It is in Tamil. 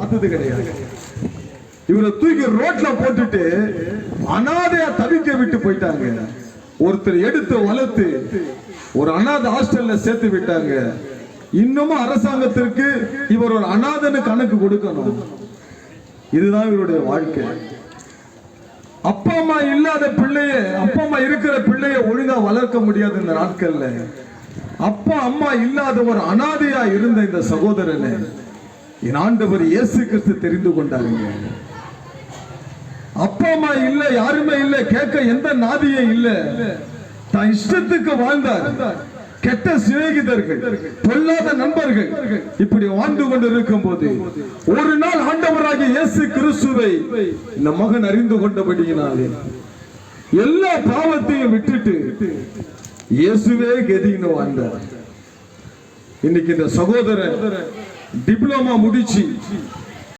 பார்த்தது கிடையாது. இவரை தூக்கி ரோட்ல போட்டுட்டு அனாதையா தவிக்க விட்டு போயிட்டாங்க. ஒருத்தர் எடுத்து வளர்த்து ஒரு அனாதை ஹாஸ்டல்ல சேர்த்து விட்டாங்க. இன்னமும் அரசாங்கத்திற்கு இவர் ஒரு அனாதன்னு கணக்கு கொடுக்கணும். இதுதான் இவருடைய வாழ்க்கை. அப்பா அம்மா இல்லாத பிள்ளைய, அப்பா அம்மா இருக்கிற பிள்ளைய ஒழுங்கா வளர்க்க முடியாது இந்த நாட்கள்ல. அப்பா அம்மா இல்லாத ஒரு அனாதையா இருந்த இந்த சகோதரனை என் ஆண்டவர் இயேசு கிறிஸ்து தெரிந்து கொண்டாருங்க. அப்பா அம்மா இல்ல, யாருமே இல்ல, கேட்க எந்த நாதியே இல்ல. தான் இஷ்டத்துக்கு வாழ்ந்தார். கெட்ட சிநேகிதர்கள், பொல்லாத நண்பர்கள் இப்படி வாழ்ந்து கொண்டு இருக்கும் போது ஒரு நாள் ஆண்டவராகிய இயேசு கிறிஸ்துவை இந்த மகன் அறிந்து கொண்டபடியினாலே எல்லா பாவத்தையும் விட்டுட்டு இயேசுவே கதின்னு வாழ்ந்தார். இன்னைக்கு இந்த சகோதரன் டிப்ளமா முடிச்சு